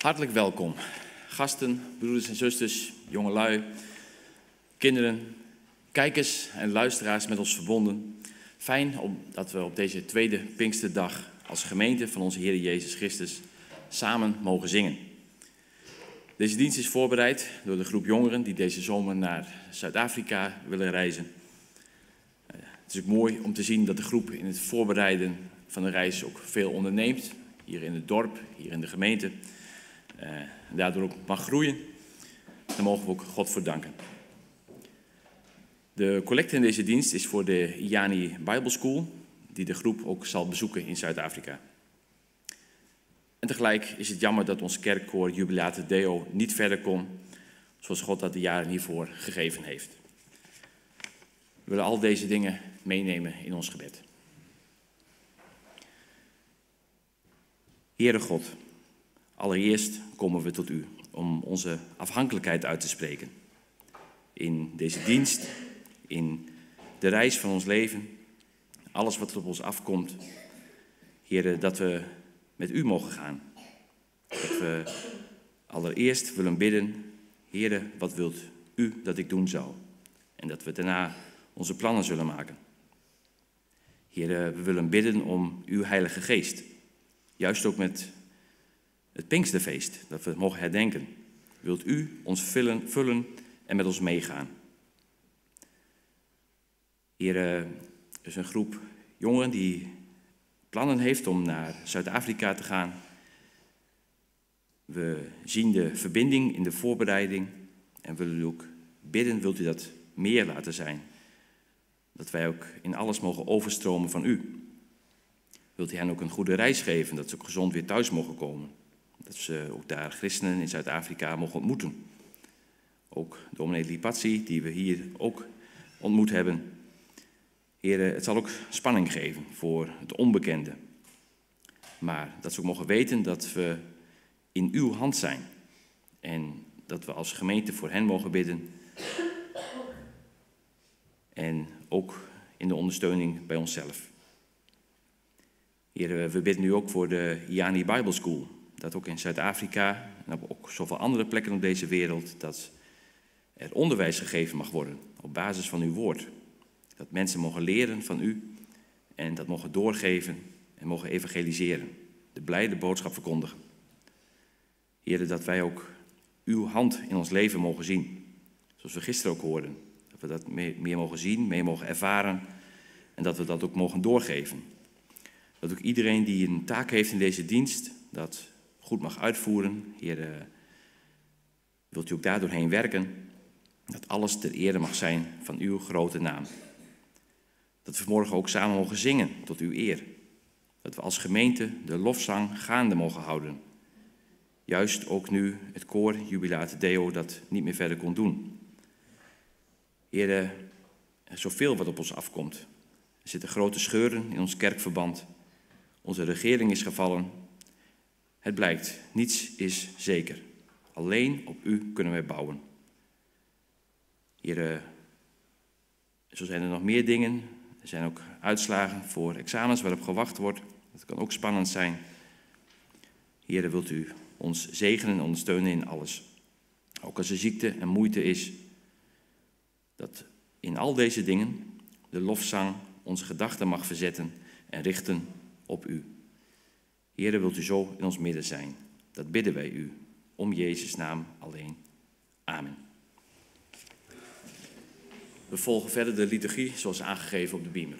Hartelijk welkom, gasten, broeders en zusters, jongelui, kinderen, kijkers en luisteraars met ons verbonden. Fijn dat we op deze tweede Pinksterdag als gemeente van onze Heer Jezus Christus samen mogen zingen. Deze dienst is voorbereid door de groep jongeren die deze zomer naar Zuid-Afrika willen reizen. Het is ook mooi om te zien dat de groep in het voorbereiden van de reis ook veel onderneemt. Hier in het dorp, hier in de gemeente. En daardoor ook mag groeien. Daar mogen we ook God voor danken. De collecte in deze dienst is voor de IANI Bible School, die de groep ook zal bezoeken in Zuid-Afrika. En tegelijk is het jammer dat ons kerkkoor Jubilate Deo niet verder kon, zoals God dat de jaren hiervoor gegeven heeft. We willen al deze dingen meenemen in ons gebed. Heere God, allereerst komen we tot u om onze afhankelijkheid uit te spreken. In deze dienst, in de reis van ons leven, alles wat op ons afkomt. Heere, dat we met u mogen gaan. Dat we allereerst willen bidden, Heere, wat wilt u dat ik doen zou? En dat we daarna onze plannen zullen maken. Heere, we willen bidden om uw Heilige Geest. Juist ook met het Pinksterfeest, dat we het mogen herdenken. Wilt u ons vullen en met ons meegaan? Heere, er is een groep jongeren die plannen heeft om naar Zuid-Afrika te gaan. We zien de verbinding in de voorbereiding en willen u ook bidden, wilt u dat meer laten zijn? Dat wij ook in alles mogen overstromen van u. Wilt u hen ook een goede reis geven, dat ze ook gezond weer thuis mogen komen? Dat ze ook daar christenen in Zuid-Afrika mogen ontmoeten. Ook dominee Lipatsi, die we hier ook ontmoet hebben. Heren, het zal ook spanning geven voor het onbekende. Maar dat ze ook mogen weten dat we in uw hand zijn. En dat we als gemeente voor hen mogen bidden. En ook in de ondersteuning bij onszelf. Heren, we bidden nu ook voor de IANI Bible School. Dat ook in Zuid-Afrika en op ook zoveel andere plekken op deze wereld, dat er onderwijs gegeven mag worden op basis van uw woord. Dat mensen mogen leren van u en dat mogen doorgeven en mogen evangeliseren. De blijde boodschap verkondigen. Heren, dat wij ook uw hand in ons leven mogen zien. Zoals we gisteren ook hoorden. Dat we dat meer mogen zien, meer mogen ervaren en dat we dat ook mogen doorgeven. Dat ook iedereen die een taak heeft in deze dienst, dat goed mag uitvoeren. Heer, wilt u ook daardoorheen werken, dat alles ter ere mag zijn van uw grote naam. Dat we vanmorgen ook samen mogen zingen tot uw eer. Dat we als gemeente de lofzang gaande mogen houden. Juist ook nu het koor Jubilate Deo dat niet meer verder kon doen. Heer, er is zoveel wat op ons afkomt. Er zitten grote scheuren in ons kerkverband. Onze regering is gevallen. Het blijkt, niets is zeker. Alleen op u kunnen wij bouwen. Heer, zo zijn er nog meer dingen. Er zijn ook uitslagen voor examens waarop gewacht wordt. Dat kan ook spannend zijn. Heer, wilt u ons zegenen en ondersteunen in alles. Ook als er ziekte en moeite is. Dat in al deze dingen de lofzang onze gedachten mag verzetten en richten op u. Heere, wilt u zo in ons midden zijn? Dat bidden wij u, om Jezus' naam alleen. Amen. We volgen verder de liturgie zoals aangegeven op de beamer.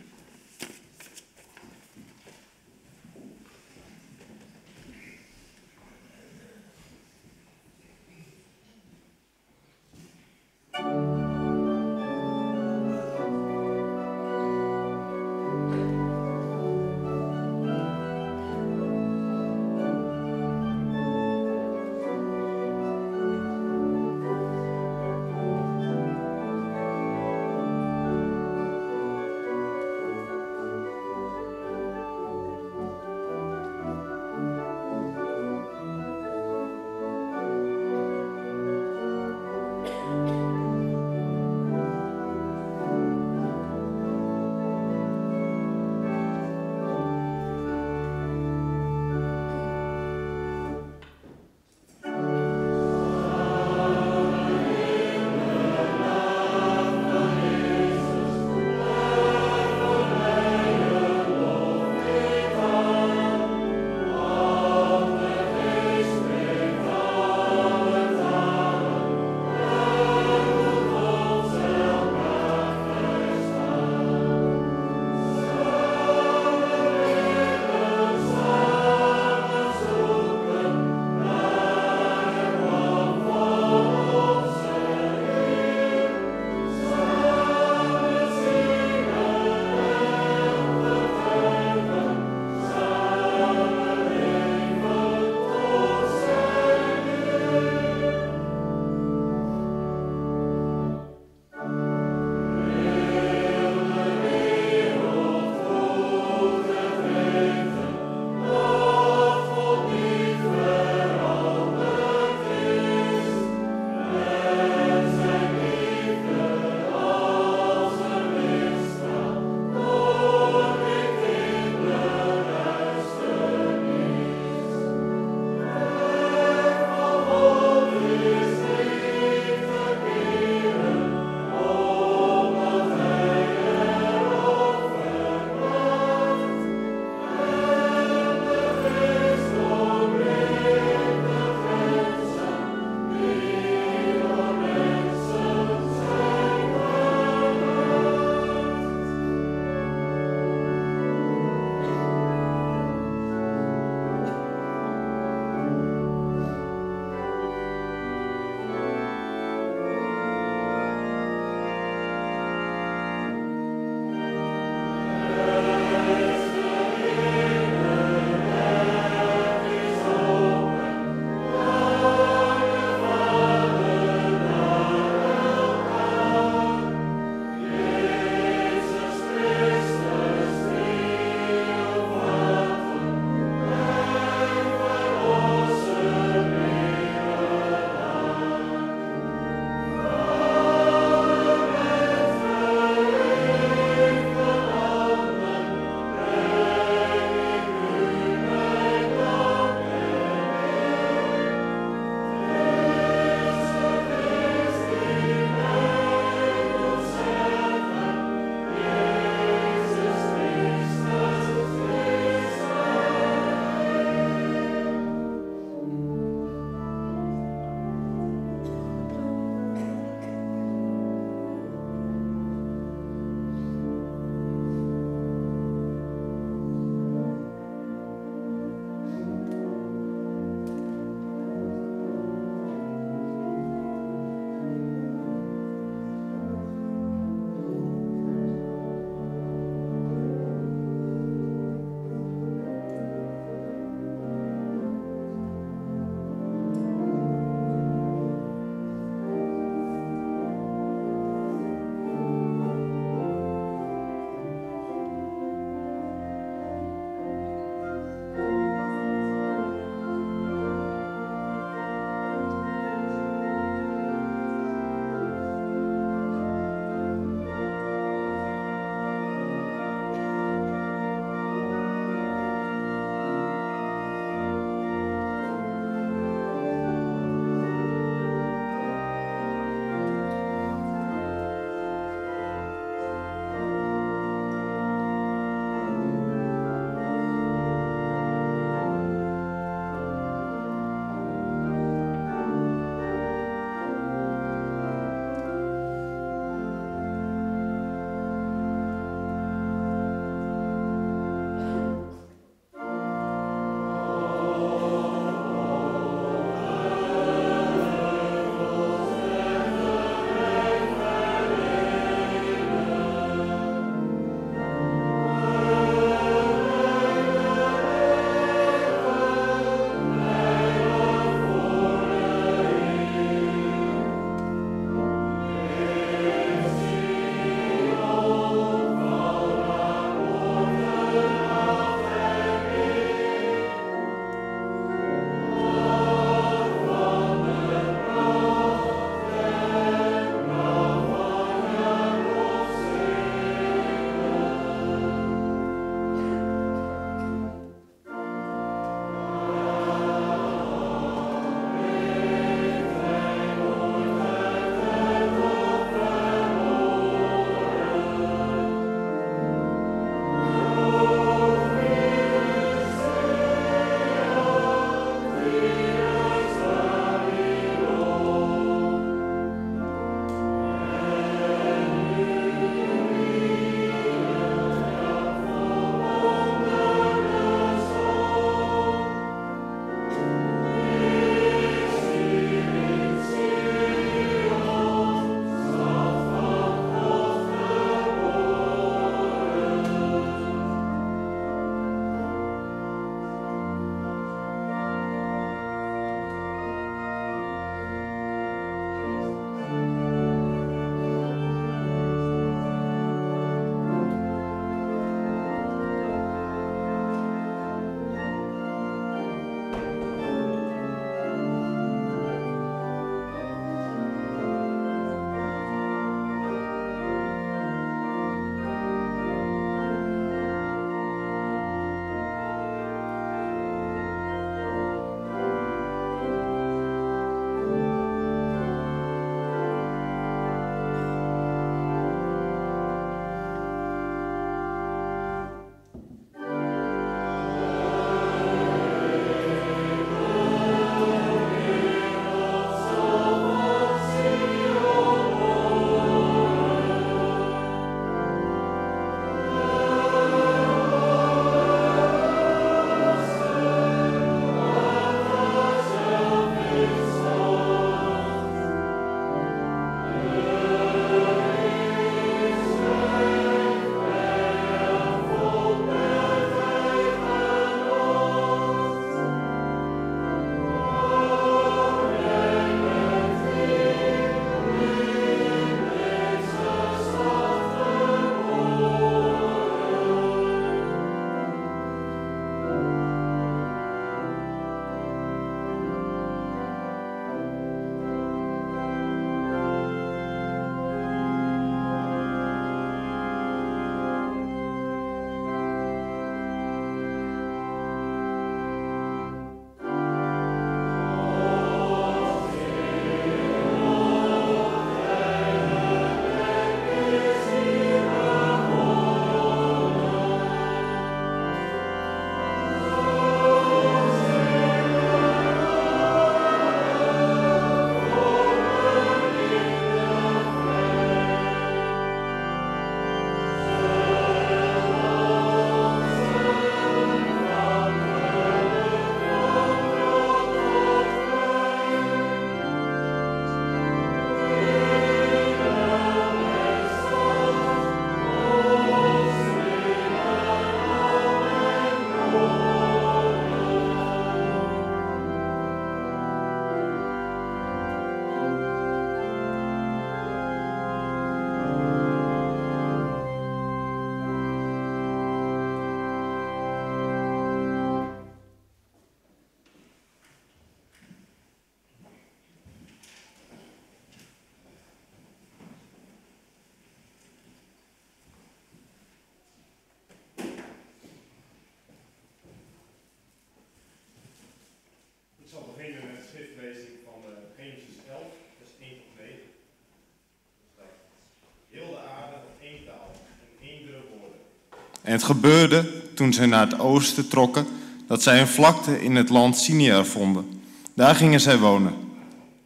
En het gebeurde, toen zij naar het oosten trokken, dat zij een vlakte in het land Sinear vonden. Daar gingen zij wonen.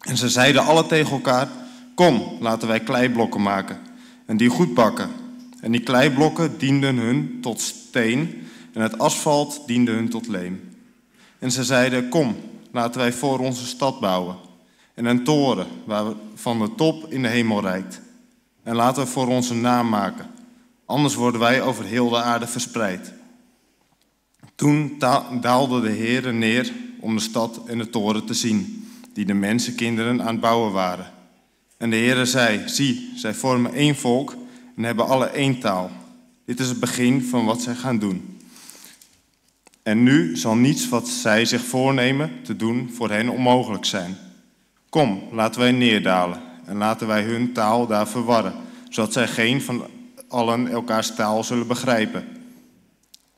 En ze zeiden alle tegen elkaar: kom, laten wij kleiblokken maken en die goed bakken. En die kleiblokken dienden hun tot steen en het asfalt diende hun tot leem. En ze zeiden: kom, laten wij voor onze stad bouwen en een toren waarvan de top in de hemel reikt. En laten we voor onze naam maken, anders worden wij over heel de aarde verspreid. Toen daalde de Heere neer om de stad en de toren te zien, die de mensenkinderen aan het bouwen waren. En de Heere zei: zie, zij vormen één volk en hebben alle één taal. Dit is het begin van wat zij gaan doen. En nu zal niets wat zij zich voornemen te doen voor hen onmogelijk zijn. Kom, laten wij neerdalen en laten wij hun taal daar verwarren, zodat zij geen van allen elkaars taal zullen begrijpen.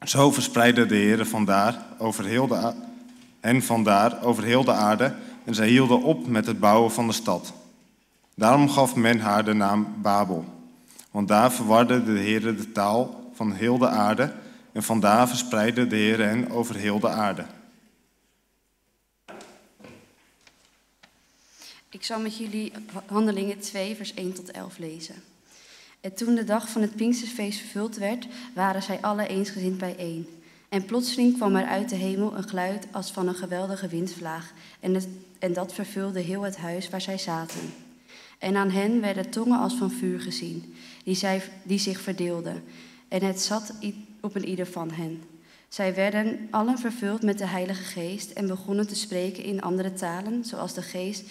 Zo verspreidde de Heere hen vandaar over heel de aarde en zij hielden op met het bouwen van de stad. Daarom gaf men haar de naam Babel, want daar verwarde de Heere de taal van heel de aarde en vandaar verspreidde de Heere hen over heel de aarde. Ik zal met jullie Handelingen 2, vers 1 tot 11 lezen. En toen de dag van het Pinksterfeest vervuld werd, waren zij alle eensgezind bijeen. En plotseling kwam er uit de hemel een geluid als van een geweldige windvlaag, en dat vervulde heel het huis waar zij zaten. En aan hen werden tongen als van vuur gezien, die zich verdeelden, en het zat op een ieder van hen. Zij werden allen vervuld met de Heilige Geest en begonnen te spreken in andere talen, zoals de Geest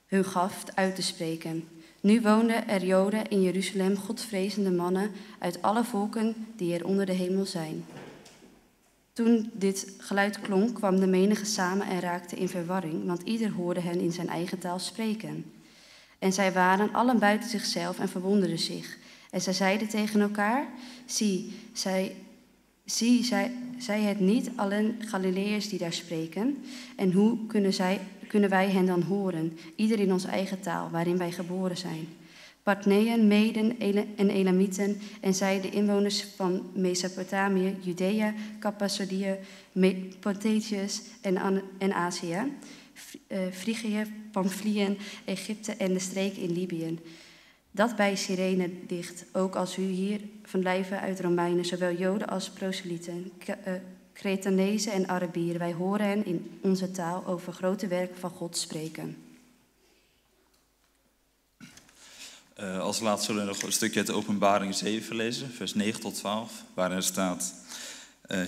hun gaf uit te spreken. Nu woonden er Joden in Jeruzalem, godvrezende mannen uit alle volken die er onder de hemel zijn. Toen dit geluid klonk, kwam de menigte samen en raakte in verwarring, want ieder hoorde hen in zijn eigen taal spreken. En zij waren allen buiten zichzelf en verwonderden zich. En zij zeiden tegen elkaar: zie, zij het niet allen Galileërs die daar spreken? En hoe kunnen wij hen dan horen, ieder in onze eigen taal, waarin wij geboren zijn? Partneeën, Meden en Elamieten en zij de inwoners van Mesopotamië, Judea, Cappadocië, Pontius en Azië, Frigië, Pamfilië, Egypte en de streken in Libië, dat bij Cyrene ligt, ook als u hier van lijven uit Romeinen, zowel Joden als proselyten, Cretanezen en Arabieren. Wij horen hen in onze taal over grote werken van God spreken. Als laatste zullen we nog een stukje uit Openbaring 7 lezen, vers 9 tot 12, waarin staat: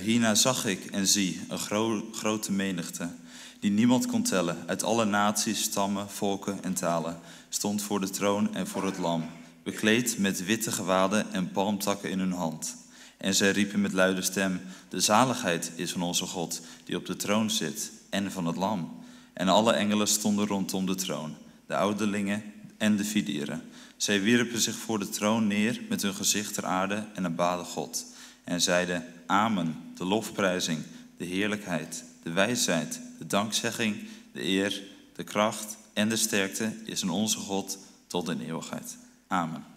hierna zag ik en zie een grote menigte, die niemand kon tellen, uit alle naties, stammen, volken en talen, stond voor de troon en voor het lam, bekleed met witte gewaden en palmtakken in hun hand. En zij riepen met luide stem: de zaligheid is van onze God, die op de troon zit, en van het lam. En alle engelen stonden rondom de troon, de ouderlingen en de 4 dieren. Zij wierpen zich voor de troon neer met hun gezicht ter aarde en aanbaden God. En zeiden: amen, de lofprijzing, de heerlijkheid, de wijsheid, de dankzegging, de eer, de kracht en de sterkte is aan onze God tot in eeuwigheid. Amen.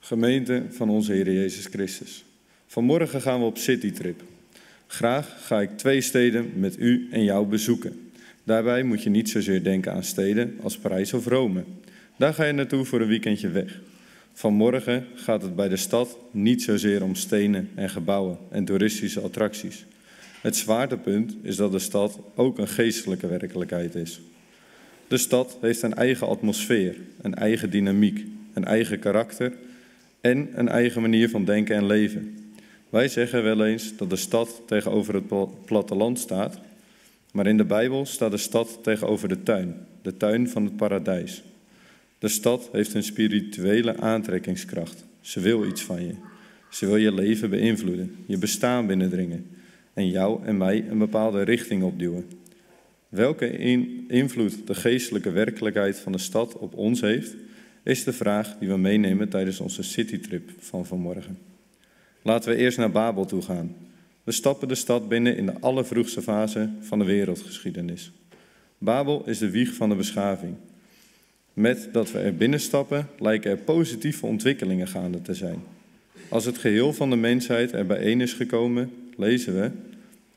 Gemeente van onze Heer Jezus Christus. Vanmorgen gaan we op citytrip. Graag ga ik 2 steden met u en jou bezoeken. Daarbij moet je niet zozeer denken aan steden als Parijs of Rome. Daar ga je naartoe voor een weekendje weg. Vanmorgen gaat het bij de stad niet zozeer om stenen en gebouwen en toeristische attracties. Het zwaartepunt is dat de stad ook een geestelijke werkelijkheid is. De stad heeft een eigen atmosfeer, een eigen dynamiek, een eigen karakter en een eigen manier van denken en leven. Wij zeggen wel eens dat de stad tegenover het platteland staat, maar in de Bijbel staat de stad tegenover de tuin van het paradijs. De stad heeft een spirituele aantrekkingskracht. Ze wil iets van je. Ze wil je leven beïnvloeden, je bestaan binnendringen en jou en mij een bepaalde richting opduwen. Welke invloed de geestelijke werkelijkheid van de stad op ons heeft, is de vraag die we meenemen tijdens onze citytrip van vanmorgen. Laten we eerst naar Babel toe gaan. We stappen de stad binnen in de allervroegste fase van de wereldgeschiedenis. Babel is de wieg van de beschaving. Met dat we er binnenstappen, lijken er positieve ontwikkelingen gaande te zijn. Als het geheel van de mensheid er bijeen is gekomen, lezen we: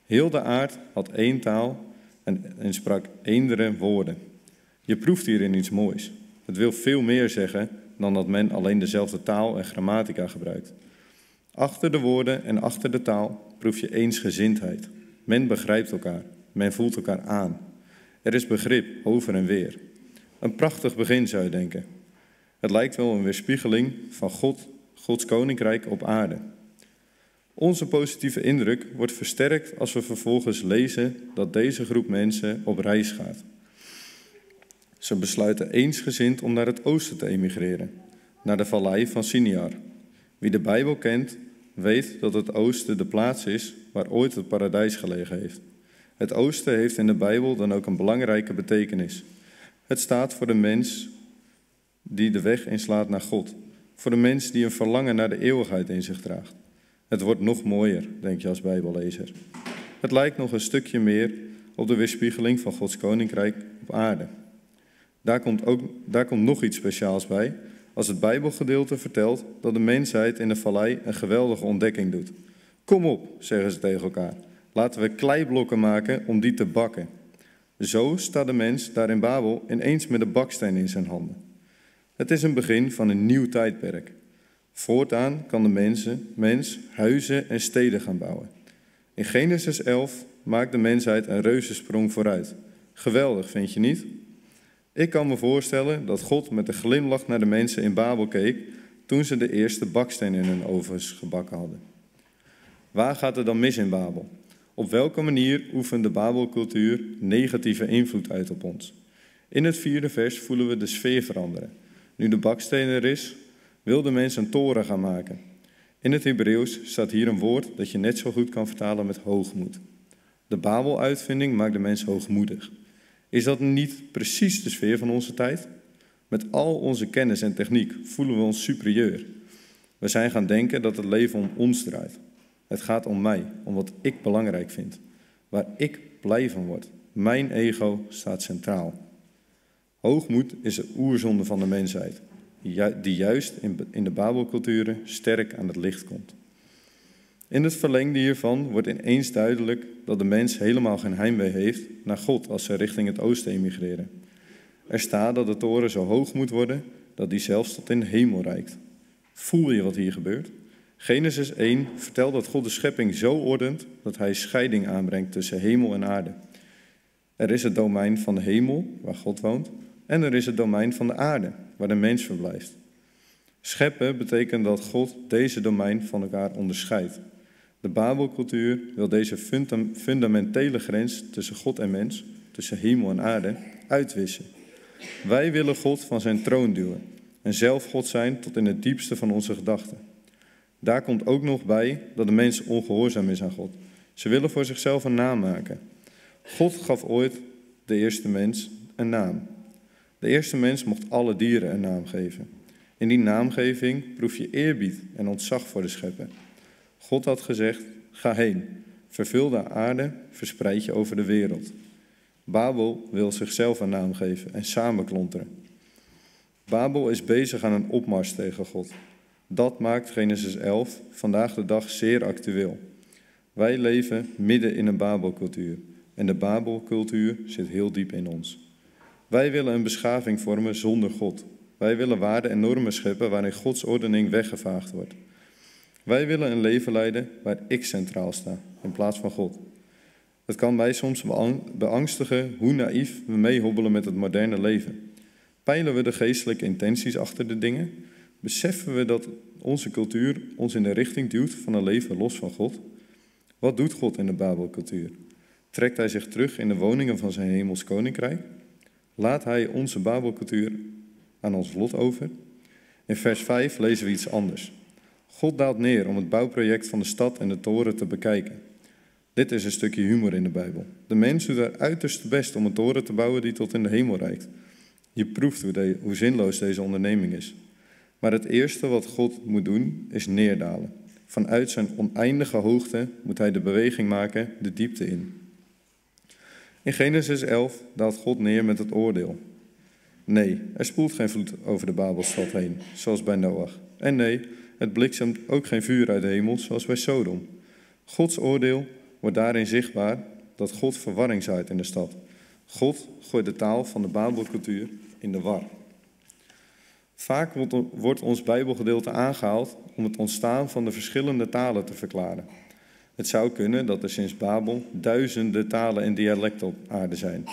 heel de aard had 1 taal en sprak eendere woorden. Je proeft hierin iets moois. Het wil veel meer zeggen dan dat men alleen dezelfde taal en grammatica gebruikt. Achter de woorden en achter de taal proef je eensgezindheid. Men begrijpt elkaar, men voelt elkaar aan. Er is begrip over en weer. Een prachtig begin zou je denken. Het lijkt wel een weerspiegeling van Gods koninkrijk op aarde. Onze positieve indruk wordt versterkt als we vervolgens lezen dat deze groep mensen op reis gaat. Ze besluiten eensgezind om naar het oosten te emigreren, naar de vallei van Siniar. Wie de Bijbel kent, weet dat het oosten de plaats is waar ooit het paradijs gelegen heeft. Het oosten heeft in de Bijbel dan ook een belangrijke betekenis. Het staat voor de mens die de weg inslaat naar God. Voor de mens die een verlangen naar de eeuwigheid in zich draagt. Het wordt nog mooier, denk je als Bijbellezer. Het lijkt nog een stukje meer op de weerspiegeling van Gods koninkrijk op aarde. Daar komt nog iets speciaals bij, als het Bijbelgedeelte vertelt dat de mensheid in de vallei een geweldige ontdekking doet. Kom op, zeggen ze tegen elkaar. Laten we kleiblokken maken om die te bakken. Zo staat de mens daar in Babel ineens met een baksteen in zijn handen. Het is een begin van een nieuw tijdperk. Voortaan kan de mens huizen en steden gaan bouwen. In Genesis 11 maakt de mensheid een reuzensprong vooruit. Geweldig, vind je niet? Ik kan me voorstellen dat God met een glimlach naar de mensen in Babel keek toen ze de eerste baksteen in hun ovens gebakken hadden. Waar gaat het dan mis in Babel? Op welke manier oefent de Babelcultuur negatieve invloed uit op ons? In het 4e vers voelen we de sfeer veranderen. Nu de baksteen er is, wil de mens een toren gaan maken. In het Hebreeuws staat hier een woord dat je net zo goed kan vertalen met hoogmoed. De Babel-uitvinding maakt de mens hoogmoedig. Is dat niet precies de sfeer van onze tijd? Met al onze kennis en techniek voelen we ons superieur. We zijn gaan denken dat het leven om ons draait. Het gaat om mij, om wat ik belangrijk vind. Waar ik blij van word. Mijn ego staat centraal. Hoogmoed is de oerzonde van de mensheid, die juist in de Babelculturen sterk aan het licht komt. In het verlengde hiervan wordt ineens duidelijk dat de mens helemaal geen heimwee heeft naar God als ze richting het oosten emigreren. Er staat dat de toren zo hoog moet worden dat die zelfs tot in de hemel reikt. Voel je wat hier gebeurt? Genesis 1 vertelt dat God de schepping zo ordent dat hij scheiding aanbrengt tussen hemel en aarde. Er is het domein van de hemel, waar God woont, en er is het domein van de aarde, waar de mens verblijft. Scheppen betekent dat God deze domein van elkaar onderscheidt. De Babelcultuur wil deze fundamentele grens tussen God en mens, tussen hemel en aarde, uitwissen. Wij willen God van zijn troon duwen en zelf God zijn tot in het diepste van onze gedachten. Daar komt ook nog bij dat de mens ongehoorzaam is aan God. Ze willen voor zichzelf een naam maken. God gaf ooit de eerste mens een naam. De eerste mens mocht alle dieren een naam geven. In die naamgeving proef je eerbied en ontzag voor de schepper. God had gezegd, ga heen, vervul de aarde, verspreid je over de wereld. Babel wil zichzelf een naam geven en samenklonteren. Babel is bezig aan een opmars tegen God. Dat maakt Genesis 11 vandaag de dag zeer actueel. Wij leven midden in een Babelcultuur en de Babelcultuur zit heel diep in ons. Wij willen een beschaving vormen zonder God. Wij willen waarden en normen scheppen waarin Gods ordening weggevaagd wordt. Wij willen een leven leiden waar ik centraal sta in plaats van God. Het kan mij soms beangstigen hoe naïef we meehobbelen met het moderne leven. Peilen we de geestelijke intenties achter de dingen? Beseffen we dat onze cultuur ons in de richting duwt van een leven los van God? Wat doet God in de Babelcultuur? Trekt hij zich terug in de woningen van zijn hemels koninkrijk? Laat hij onze Babelcultuur aan ons lot over? In vers 5 lezen we iets anders. God daalt neer om het bouwproject van de stad en de toren te bekijken. Dit is een stukje humor in de Bijbel. De mens doet haar uiterste best om een toren te bouwen die tot in de hemel reikt. Je proeft hoe zinloos deze onderneming is. Maar het eerste wat God moet doen is neerdalen. Vanuit zijn oneindige hoogte moet hij de beweging maken de diepte in. In Genesis 11 daalt God neer met het oordeel. Nee, er spoelt geen vloed over de Babelstad heen, zoals bij Noach. En nee, het bliksemt ook geen vuur uit de hemel, zoals bij Sodom. Gods oordeel wordt daarin zichtbaar dat God verwarring zaait in de stad. God gooit de taal van de Babelcultuur in de war. Vaak wordt ons Bijbelgedeelte aangehaald om het ontstaan van de verschillende talen te verklaren. Het zou kunnen dat er sinds Babel duizenden talen en dialecten op aarde zijn.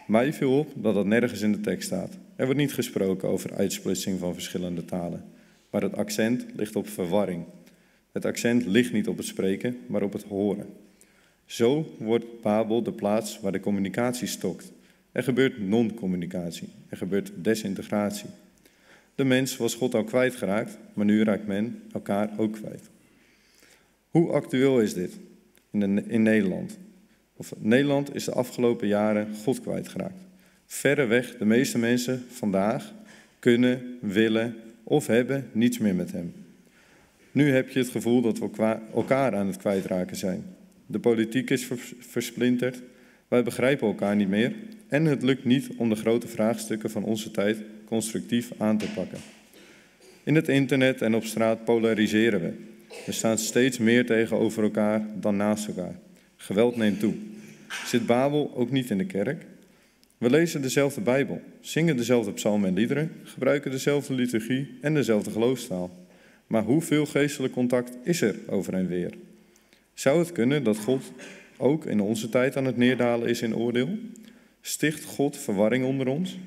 Mij viel op dat dat nergens in de tekst staat. Er wordt niet gesproken over uitsplitsing van verschillende talen, maar het accent ligt op verwarring. Het accent ligt niet op het spreken, maar op het horen. Zo wordt Babel de plaats waar de communicatie stokt. Er gebeurt non-communicatie, er gebeurt desintegratie. De mens was God al kwijtgeraakt, maar nu raakt men elkaar ook kwijt. Hoe actueel is dit in Nederland? Nederland is de afgelopen jaren God kwijtgeraakt. Verreweg de meeste mensen vandaag kunnen, willen of hebben niets meer met hem. Nu heb je het gevoel dat we elkaar aan het kwijtraken zijn. De politiek is versplinterd, wij begrijpen elkaar niet meer en het lukt niet om de grote vraagstukken van onze tijd constructief aan te pakken. In het internet en op straat polariseren we. We staan steeds meer tegenover elkaar dan naast elkaar. Geweld neemt toe. Zit Babel ook niet in de kerk? We lezen dezelfde Bijbel, zingen dezelfde psalmen en liederen, gebruiken dezelfde liturgie en dezelfde geloofstaal. Maar hoeveel geestelijk contact is er over en weer? Zou het kunnen dat God ook in onze tijd aan het neerdalen is in oordeel? Sticht God verwarring onder ons?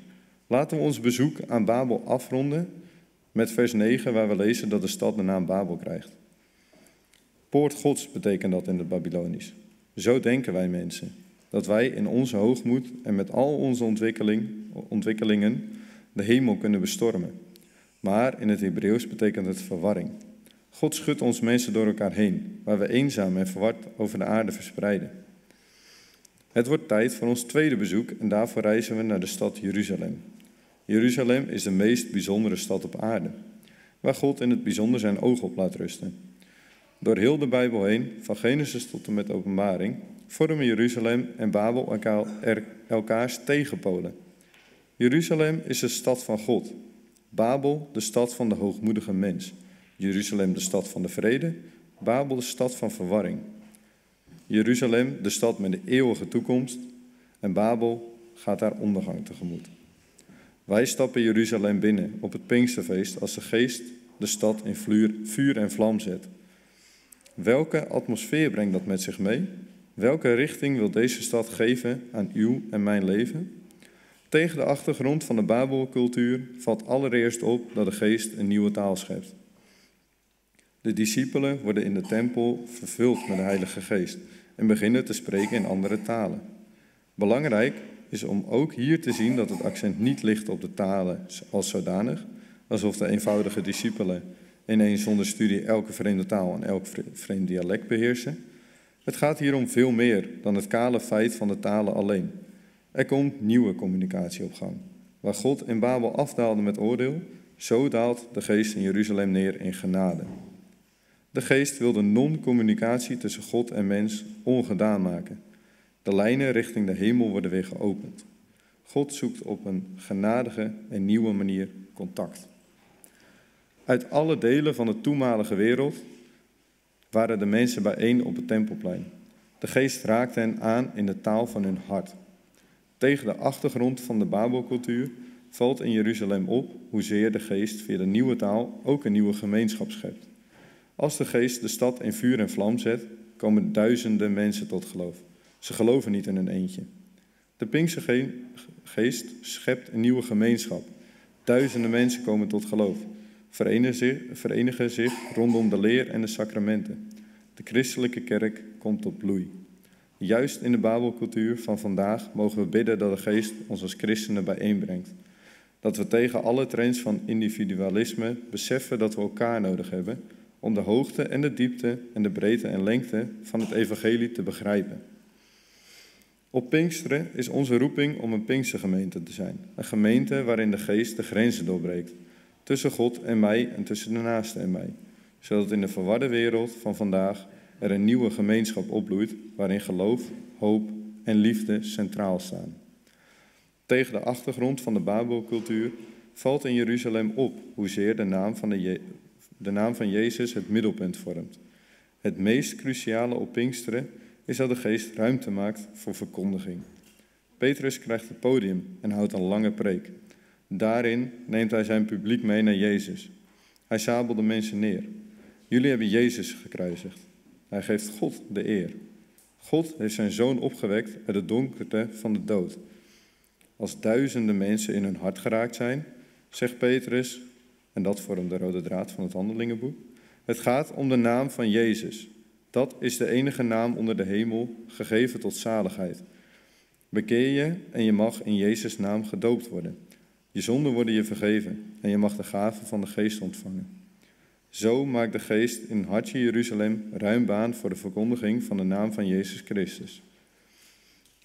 Laten we ons bezoek aan Babel afronden met vers 9, waar we lezen dat de stad de naam Babel krijgt. Poort Gods betekent dat in het Babylonisch. Zo denken wij mensen, dat wij in onze hoogmoed en met al onze ontwikkelingen de hemel kunnen bestormen. Maar in het Hebreeuws betekent het verwarring. God schudt ons mensen door elkaar heen, waar we eenzaam en verward over de aarde verspreiden. Het wordt tijd voor ons tweede bezoek en daarvoor reizen we naar de stad Jeruzalem. Jeruzalem is de meest bijzondere stad op aarde, waar God in het bijzonder zijn oog op laat rusten. Door heel de Bijbel heen, van Genesis tot en met Openbaring, vormen Jeruzalem en Babel elkaars tegenpolen. Jeruzalem is de stad van God, Babel de stad van de hoogmoedige mens, Jeruzalem de stad van de vrede, Babel de stad van verwarring. Jeruzalem de stad met de eeuwige toekomst en Babel gaat haar ondergang tegemoet. Wij stappen Jeruzalem binnen op het Pinksterfeest als de geest de stad in vuur en vlam zet. Welke atmosfeer brengt dat met zich mee? Welke richting wil deze stad geven aan uw en mijn leven? Tegen de achtergrond van de Babelcultuur valt allereerst op dat de geest een nieuwe taal schept. De discipelen worden in de tempel vervuld met de Heilige Geest en beginnen te spreken in andere talen. Belangrijk is om ook hier te zien dat het accent niet ligt op de talen als zodanig, alsof de eenvoudige discipelen ineens zonder studie elke vreemde taal en elk vreemd dialect beheersen. Het gaat hier om veel meer dan het kale feit van de talen alleen. Er komt nieuwe communicatie op gang. Waar God in Babel afdaalde met oordeel, zo daalt de geest in Jeruzalem neer in genade. De geest wil de non-communicatie tussen God en mens ongedaan maken. De lijnen richting de hemel worden weer geopend. God zoekt op een genadige en nieuwe manier contact. Uit alle delen van de toenmalige wereld waren de mensen bijeen op het Tempelplein. De geest raakte hen aan in de taal van hun hart. Tegen de achtergrond van de Babelcultuur valt in Jeruzalem op hoezeer de geest via de nieuwe taal ook een nieuwe gemeenschap schept. Als de geest de stad in vuur en vlam zet, komen duizenden mensen tot geloof. Ze geloven niet in een eentje. De Pinkstergeest schept een nieuwe gemeenschap. Duizenden mensen komen tot geloof, verenigen zich rondom de leer en de sacramenten. De christelijke kerk komt tot bloei. Juist in de Babelcultuur van vandaag mogen we bidden dat de geest ons als christenen bijeenbrengt. Dat we tegen alle trends van individualisme beseffen dat we elkaar nodig hebben om de hoogte en de diepte en de breedte en lengte van het evangelie te begrijpen. Op Pinksteren is onze roeping om een Pinkstergemeente te zijn. Een gemeente waarin de geest de grenzen doorbreekt. Tussen God en mij en tussen de naaste en mij. Zodat in de verwarde wereld van vandaag er een nieuwe gemeenschap opbloeit waarin geloof, hoop en liefde centraal staan. Tegen de achtergrond van de Babelcultuur valt in Jeruzalem op hoezeer de naam van Jezus het middelpunt vormt. Het meest cruciale op Pinksteren is dat de geest ruimte maakt voor verkondiging. Petrus krijgt het podium en houdt een lange preek. Daarin neemt hij zijn publiek mee naar Jezus. Hij sabelt de mensen neer. Jullie hebben Jezus gekruisigd. Hij geeft God de eer. God heeft zijn zoon opgewekt uit de donkerte van de dood. Als duizenden mensen in hun hart geraakt zijn, zegt Petrus, en dat vormt de rode draad van het Handelingenboek, het gaat om de naam van Jezus. Dat is de enige naam onder de hemel, gegeven tot zaligheid. Bekeer je en je mag in Jezus' naam gedoopt worden. Je zonden worden je vergeven en je mag de gave van de geest ontvangen. Zo maakt de geest in hartje Jeruzalem ruim baan voor de verkondiging van de naam van Jezus Christus.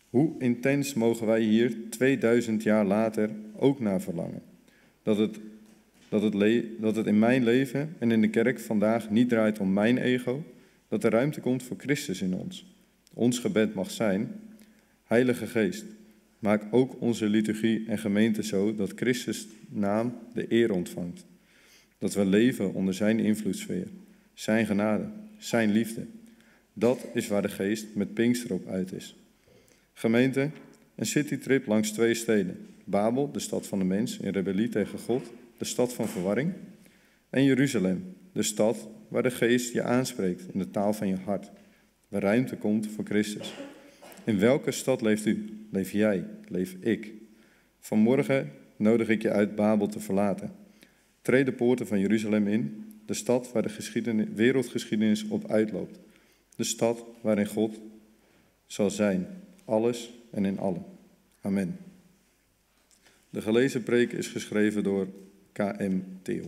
Hoe intens mogen wij hier 2000 jaar later ook naar verlangen? Dat het in mijn leven en in de kerk vandaag niet draait om mijn ego, dat er ruimte komt voor Christus in ons. Ons gebed mag zijn, Heilige Geest, maak ook onze liturgie en gemeente zo dat Christus' naam de eer ontvangt. Dat we leven onder zijn invloedssfeer, zijn genade, zijn liefde. Dat is waar de geest met Pinkster op uit is. Gemeente, een citytrip langs 2 steden. Babel, de stad van de mens in rebellie tegen God, de stad van verwarring. En Jeruzalem, de stad waar de geest je aanspreekt in de taal van je hart. Waar ruimte komt voor Christus. In welke stad leeft u? Leef jij? Leef ik? Vanmorgen nodig ik je uit Babel te verlaten. Treed de poorten van Jeruzalem in, de stad waar de wereldgeschiedenis op uitloopt. De stad waarin God zal zijn, alles en in allen. Amen. De gelezen preek is geschreven door K.M. Theo.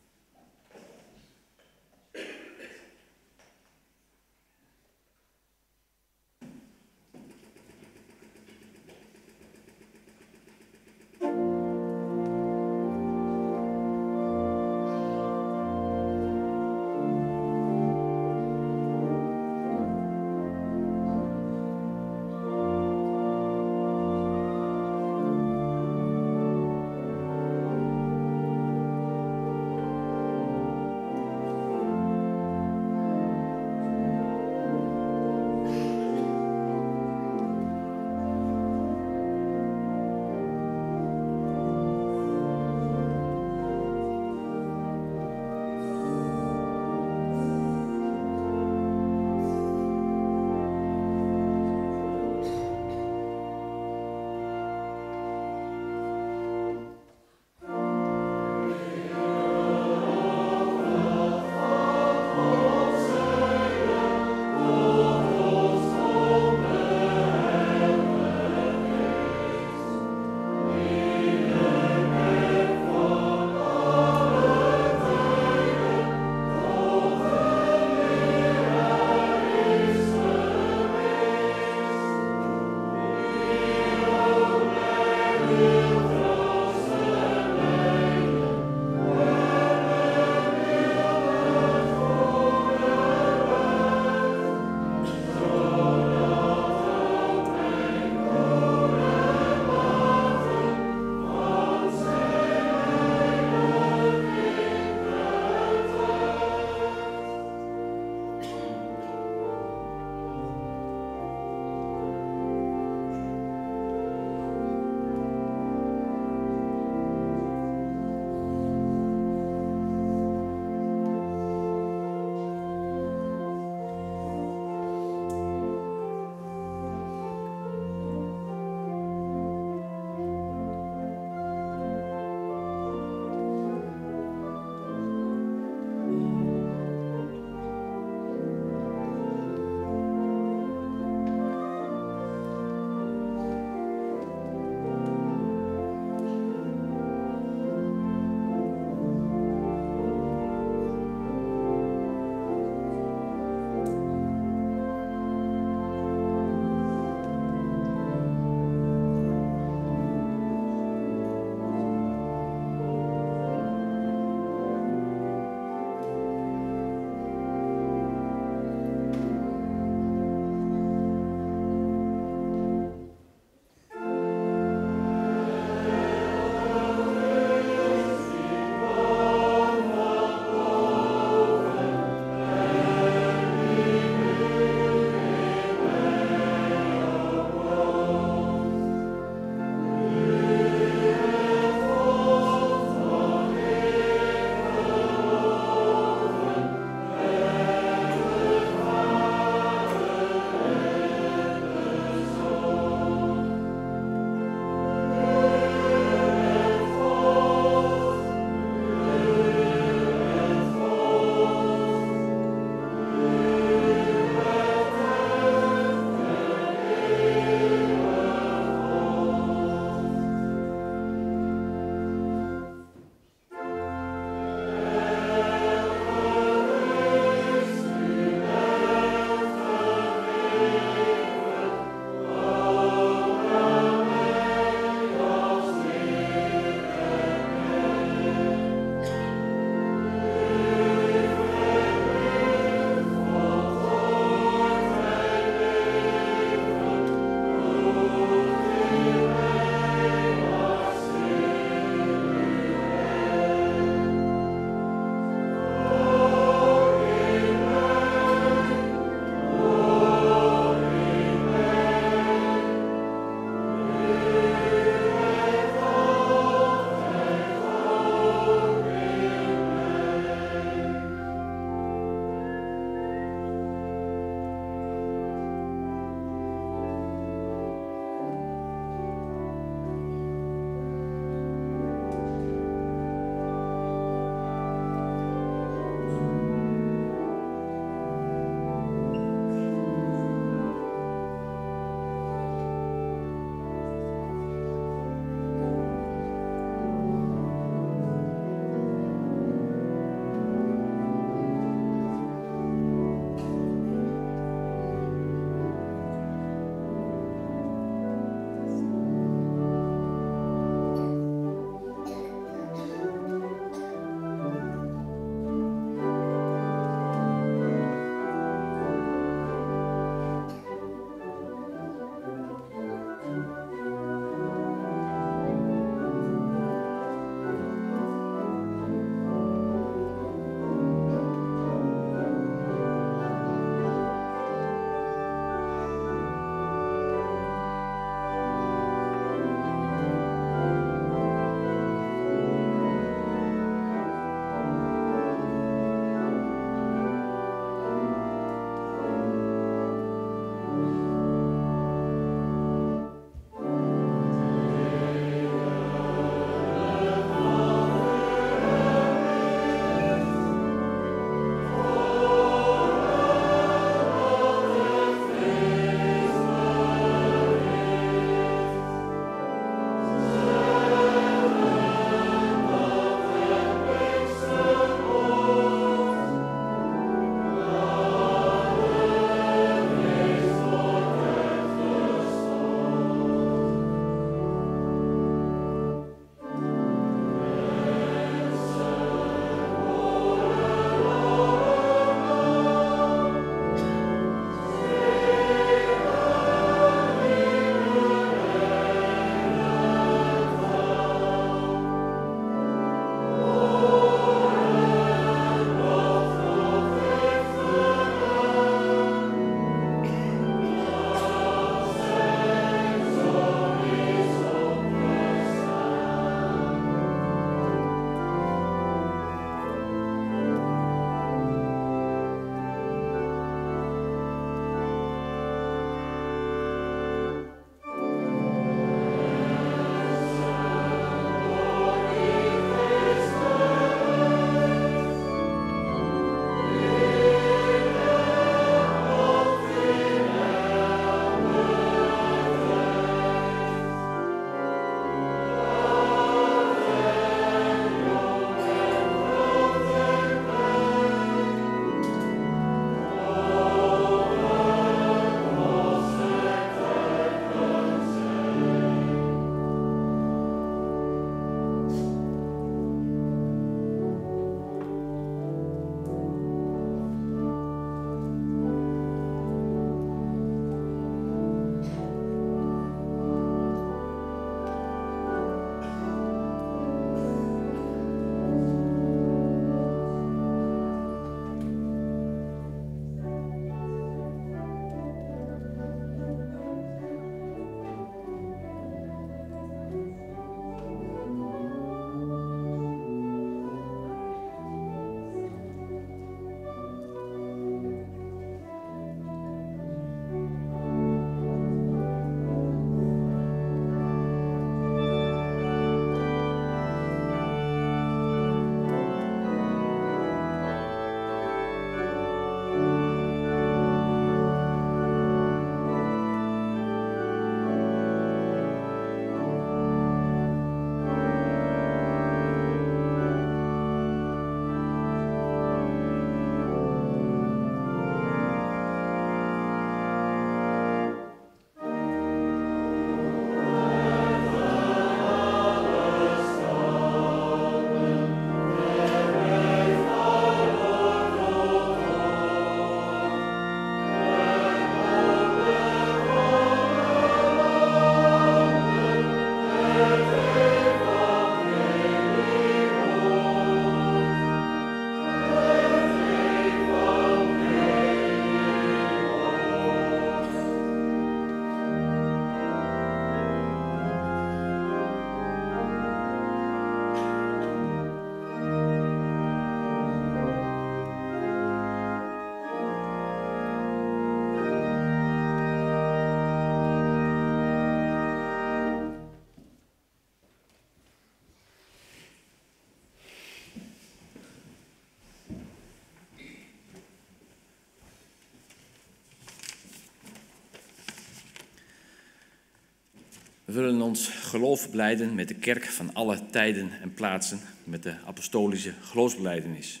We willen ons geloof belijden met de kerk van alle tijden en plaatsen, met de apostolische geloofsbelijdenis.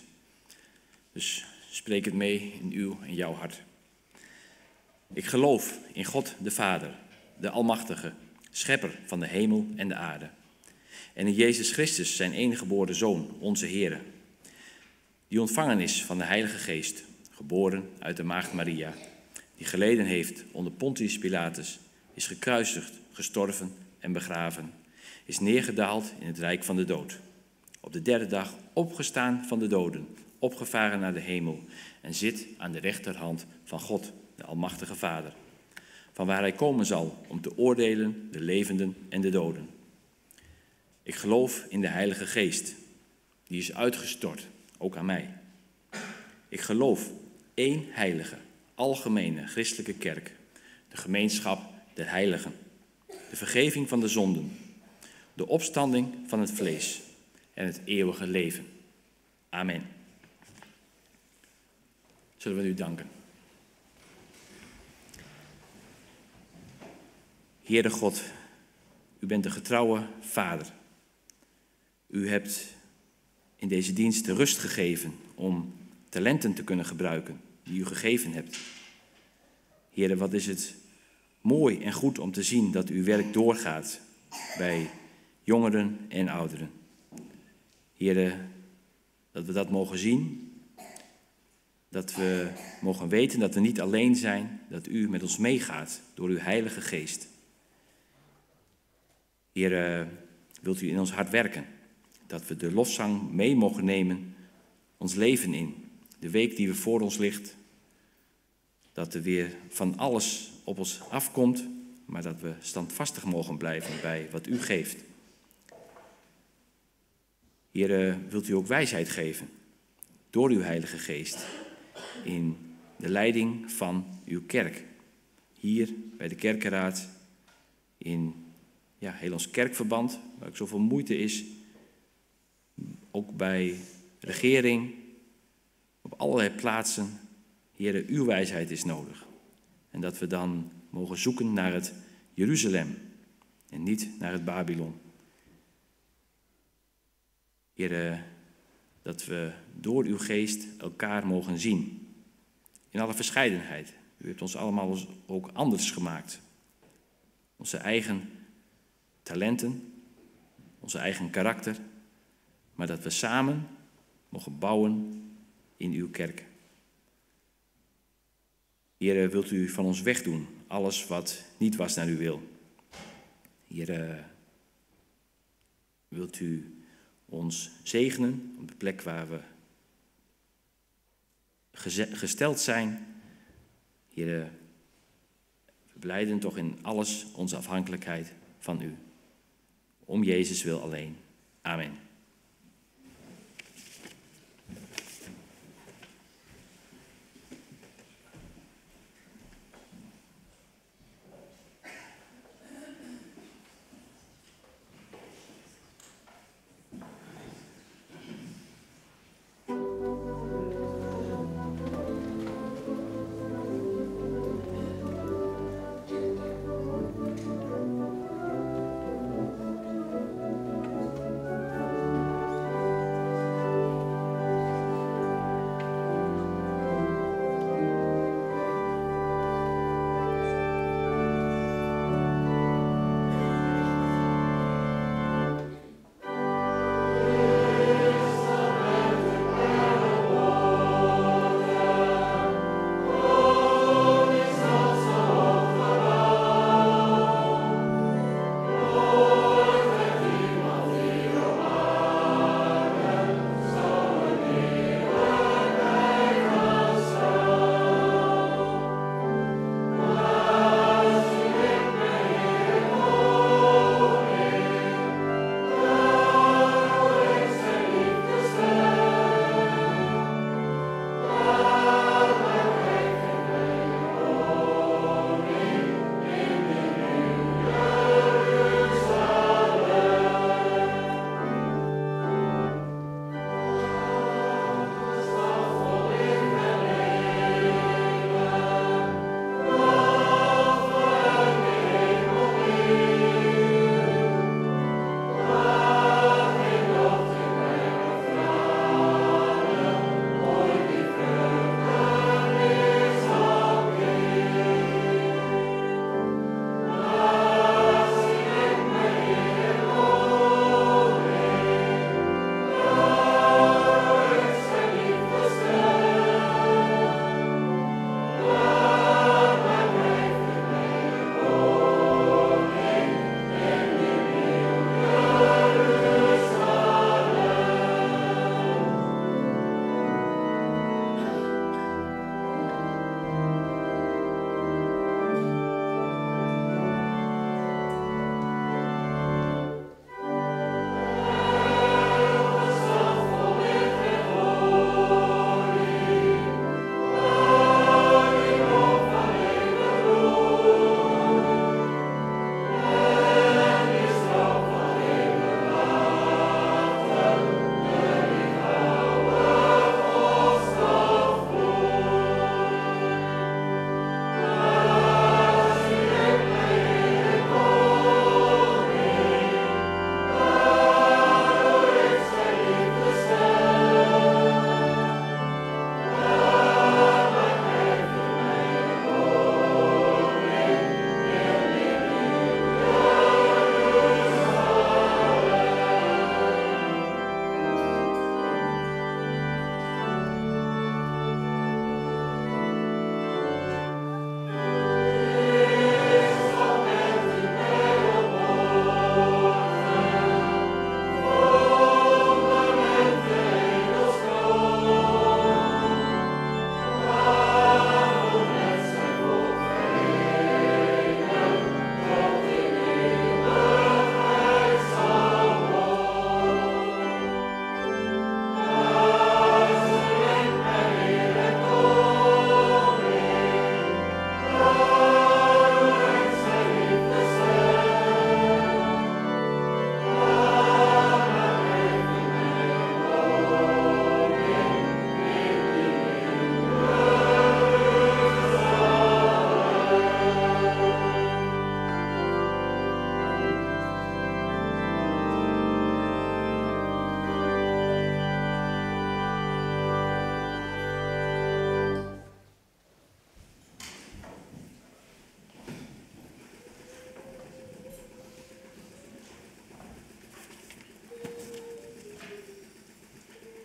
Dus spreek het mee in uw en jouw hart. Ik geloof in God de Vader, de Almachtige, schepper van de hemel en de aarde. En in Jezus Christus, zijn enige geboren Zoon, onze Heere, die ontvangen is van de Heilige Geest, geboren uit de maagd Maria, die geleden heeft onder Pontius Pilatus, is gekruisigd, gestorven en begraven, is neergedaald in het rijk van de dood. Op de derde dag opgestaan van de doden, opgevaren naar de hemel en zit aan de rechterhand van God, de Almachtige Vader, van waar hij komen zal om te oordelen de levenden en de doden. Ik geloof in de Heilige Geest, die is uitgestort, ook aan mij. Ik geloof één heilige, algemene christelijke kerk, de gemeenschap der heiligen, de vergeving van de zonden, de opstanding van het vlees en het eeuwige leven. Amen. Zullen we u danken. Heere God, u bent een getrouwe Vader. U hebt in deze dienst de rust gegeven om talenten te kunnen gebruiken die u gegeven hebt. Heere, wat is het mooi en goed om te zien dat uw werk doorgaat bij jongeren en ouderen. Heere, dat we dat mogen zien, dat we mogen weten dat we niet alleen zijn, dat u met ons meegaat door uw Heilige Geest. Heere, wilt u in ons hart werken, dat we de lofzang mee mogen nemen, ons leven in, de week die voor ons ligt, dat er weer van alles op ons afkomt, maar dat we standvastig mogen blijven bij wat u geeft. Heere, wilt u ook wijsheid geven, door uw Heilige Geest, in de leiding van uw kerk. Hier bij de kerkenraad, in heel ons kerkverband, waar ook zoveel moeite is, ook bij regering, op allerlei plaatsen. Heere, uw wijsheid is nodig. En dat we dan mogen zoeken naar het Jeruzalem en niet naar het Babylon. Heere, dat we door uw geest elkaar mogen zien. In alle verscheidenheid. U hebt ons allemaal ook anders gemaakt. Onze eigen talenten, onze eigen karakter. Maar dat we samen mogen bouwen in uw kerk. Heere, wilt u van ons wegdoen, alles wat niet was naar uw wil. Heere, wilt u ons zegenen op de plek waar we gesteld zijn. Heere, we belijden toch in alles onze afhankelijkheid van u. Om Jezus wil alleen. Amen.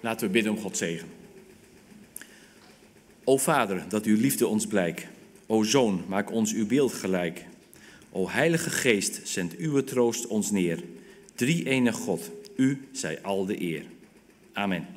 Laten we bidden om Gods zegen. O Vader, dat uw liefde ons blijk. O Zoon, maak ons uw beeld gelijk. O Heilige Geest, zend uw troost ons neer. Drie-enig God, u zij al de eer. Amen.